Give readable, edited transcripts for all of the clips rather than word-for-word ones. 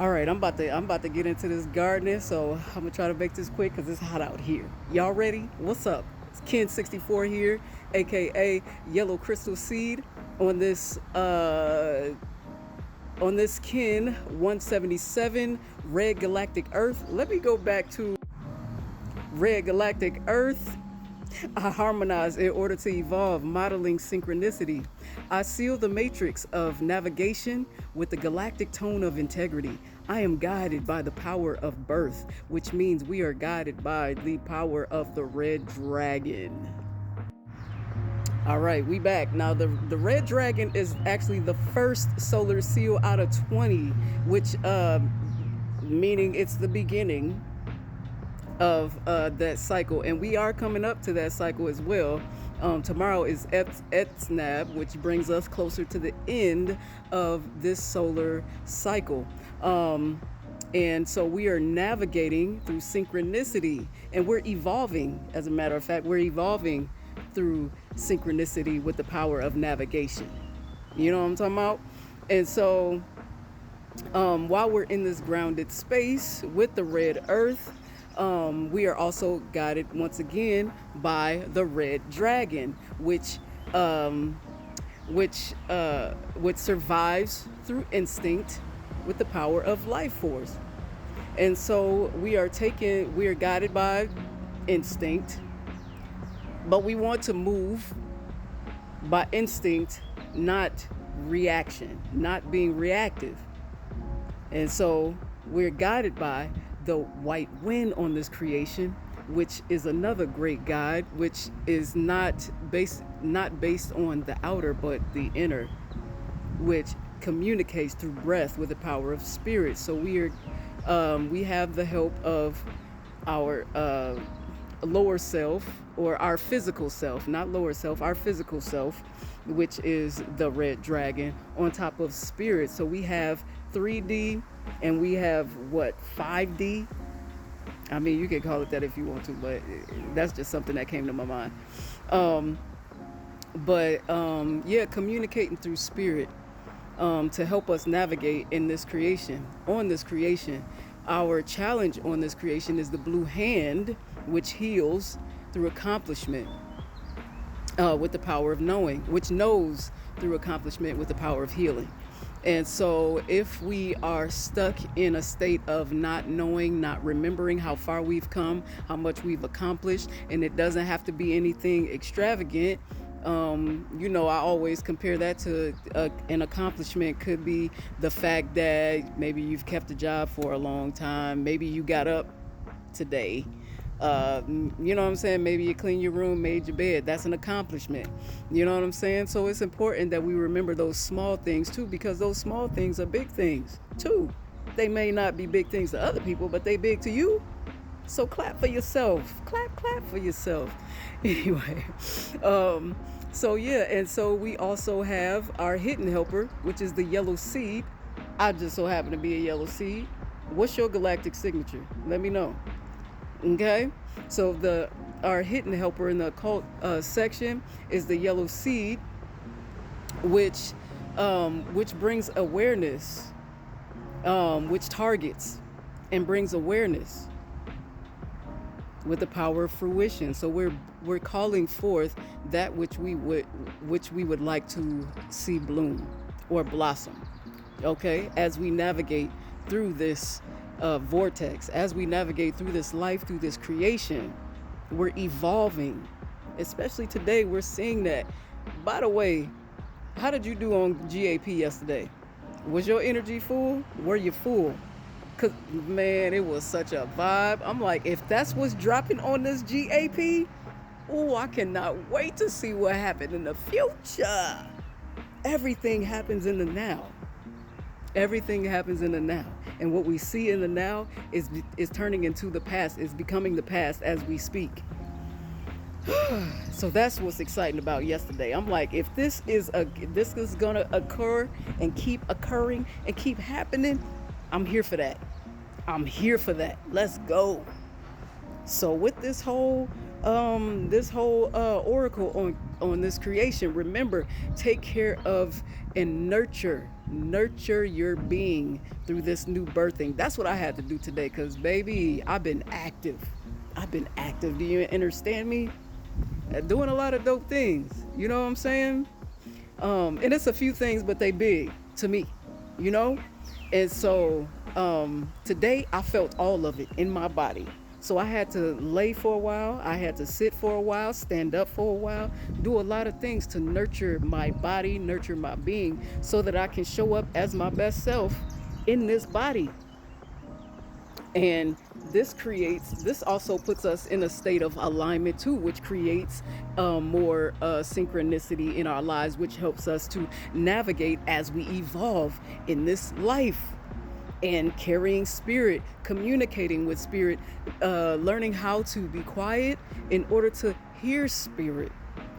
All right, I'm about to get into this gardening, so I'm gonna try to make this quick because it's hot out here. Y'all ready? What's up? It's Ken64 here, aka Yellow Crystal Seed, on this uh on this Ken 177 Red Galactic Earth. Let me go back to Red Galactic Earth. I harmonize in order to evolve, modeling synchronicity. I seal the matrix of navigation with the galactic tone of integrity. I am guided by the power of birth, which means we are guided by the power of the red dragon. All right, we back. Now, the red dragon is actually the first solar seal out of 20, which meaning it's the beginning of that cycle, and we are coming up to that cycle as well. Tomorrow is Etsnab, which brings us closer to the end of this solar cycle. And so we are navigating through synchronicity, and we're evolving. As a matter of fact, we're evolving through synchronicity with the power of navigation. You know what I'm talking about? And so while we're in this grounded space with the red earth, we are also guided once again by the red dragon, which survives through instinct with the power of life force. And so we are guided by instinct, but we want to move by instinct, not reaction, not being reactive. And so we're guided by the white wind on this creation, which is another great guide, which is not based on the outer but the inner, which communicates through breath with the power of spirit. So we have the help of our lower self, or our physical self, not lower self, our physical self, which is the red dragon, on top of spirit. So we have 3D, and we have what, 5D? I mean, you can call it that if you want to, but that's just something that came to my mind. Yeah, communicating through spirit, to help us navigate in this creation, on this creation. Our challenge on this creation is the blue hand, which heals through accomplishment, with the power of knowing, which knows through accomplishment with the power of healing. And so if we are stuck in a state of not knowing, not remembering how far we've come, how much we've accomplished, and it doesn't have to be anything extravagant. I always compare that to an accomplishment could be the fact that maybe you've kept a job for a long time. Maybe you got up today. You know what I'm saying? Maybe you cleaned your room, made your bed. That's an accomplishment. You know what I'm saying? So it's important that we remember those small things too, because those small things are big things too. They may not be big things to other people, but they big to you. So clap for yourself. Clap for yourself. Anyway, so yeah, and so we also have our hidden helper, which is the yellow seed. I just so happen to be a yellow seed. What's your galactic signature? Let me know. Okay, so our hidden helper in the occult section is the yellow seed, which brings awareness, which targets and brings awareness with the power of fruition. So we're calling forth that which we would like to see bloom or blossom. Okay, as we navigate through this vortex, as we navigate through this life, through this creation, we're evolving. Especially today, we're seeing that. By the way, how did you do on GAP yesterday? Was your energy full? Were you full? Cause man, it was such a vibe. I'm like, if that's what's dropping on this GAP, oh, I cannot wait to see what happened in the future. Everything happens in the now. Everything happens in the now. And what we see in the now is turning into the past, is becoming the past as we speak. So that's what's exciting about yesterday. I'm like, if this is gonna occur and keep occurring and keep happening, I'm here for that. I'm here for that. Let's go. So with this whole oracle on this creation, remember, take care of and nurture your being through this new birthing. That's what I had to do today, because baby, I've been active. Do you understand me? Doing a lot of dope things, you know what I'm saying? And it's a few things, but they big to me, you know? And so today I felt all of it in my body. So I had to lay for a while, I had to sit for a while, stand up for a while, do a lot of things to nurture my body, nurture my being, so that I can show up as my best self in this body. And this also puts us in a state of alignment too, which creates more synchronicity in our lives, which helps us to navigate as we evolve in this life. And carrying spirit, communicating with spirit, learning how to be quiet in order to hear spirit,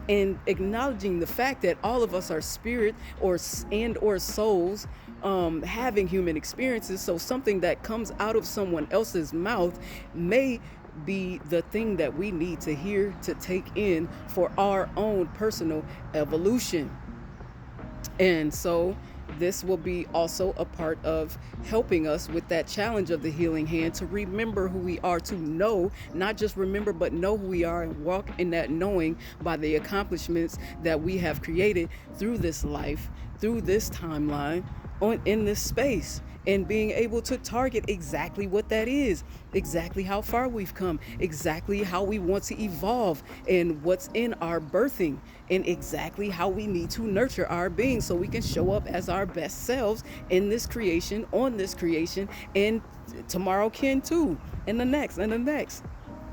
and acknowledging the fact that all of us are spirit or souls, having human experiences. So something that comes out of someone else's mouth may be the thing that we need to hear, to take in for our own personal evolution. And so this will be also a part of helping us with that challenge of the healing hand, to remember who we are, to know, not just remember, but know who we are, and walk in that knowing by the accomplishments that we have created through this life, through this timeline, in this space, and being able to target exactly what that is, exactly how far we've come, exactly how we want to evolve, and what's in our birthing, and exactly how we need to nurture our being so we can show up as our best selves in this creation, on this creation, and tomorrow can too, and the next, and the next.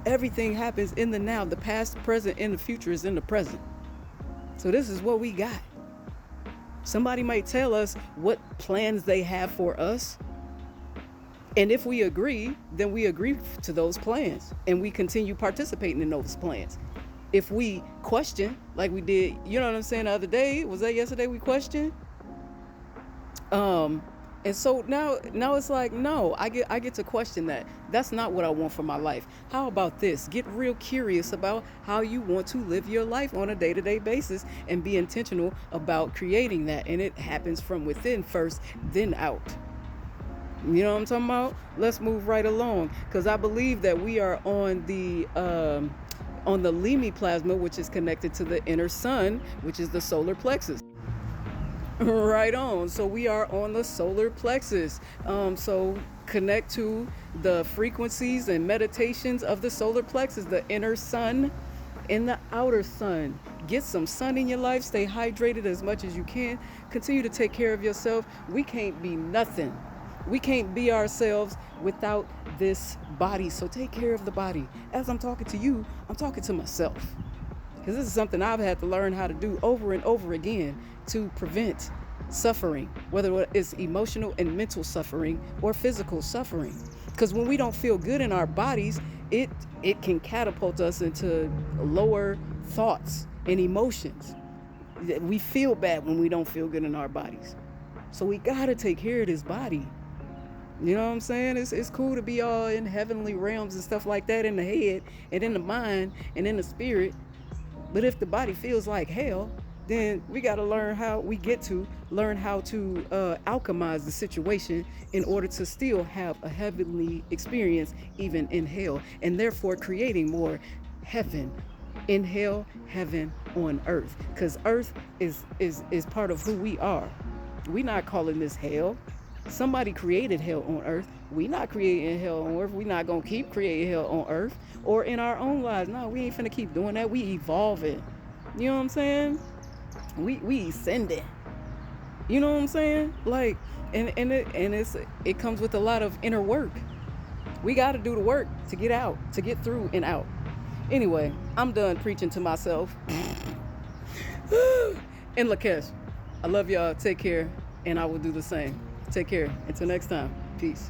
Everything happens in the now. The past, the present, and the future is in the present. So this is what we got. Somebody might tell us what plans they have for us. And if we agree, then we agree to those plans, and we continue participating in those plans. If we question, like we did, you know what I'm saying, the other day, was that yesterday we questioned? And so now it's like, no, I get to question that. That's not what I want for my life. How about this? Get real curious about how you want to live your life on a day-to-day basis, and be intentional about creating that. And it happens from within first, then out. You know what I'm talking about? Let's move right along, because I believe that we are on the Limi Plasma, which is connected to the inner sun, which is the solar plexus. Right on. So we are on the solar plexus. So connect to the frequencies and meditations of the solar plexus, the inner sun and the outer sun. Get some sun in your life. Stay hydrated as much as you can. Continue to take care of yourself. We can't be nothing. We can't be ourselves without this body. So take care of the body. As I'm talking to you, I'm talking to myself, because this is something I've had to learn how to do over and over again to prevent suffering, whether it's emotional and mental suffering or physical suffering. Because when we don't feel good in our bodies, it can catapult us into lower thoughts and emotions. We feel bad when we don't feel good in our bodies. So we gotta take care of this body. You know what I'm saying? It's cool to be all in heavenly realms and stuff like that, in the head and in the mind and in the spirit. But if the body feels like hell, then we got to learn how to alchemize the situation in order to still have a heavenly experience even in hell, and therefore creating more heaven in hell, heaven on earth, because earth is part of who we are. We're not calling this hell. Somebody created hell on earth. We not creating hell on earth. We not gonna keep creating hell on earth or in our own lives. No, we ain't finna keep doing that. We evolving. You know what I'm saying? We ascending. You know what I'm saying? Like, and it comes with a lot of inner work. We got to do the work to get out, to get through and out. Anyway, I'm done preaching to myself. And Lakesh, I love y'all. Take care, and I will do the same. Take care. Until next time. Peace.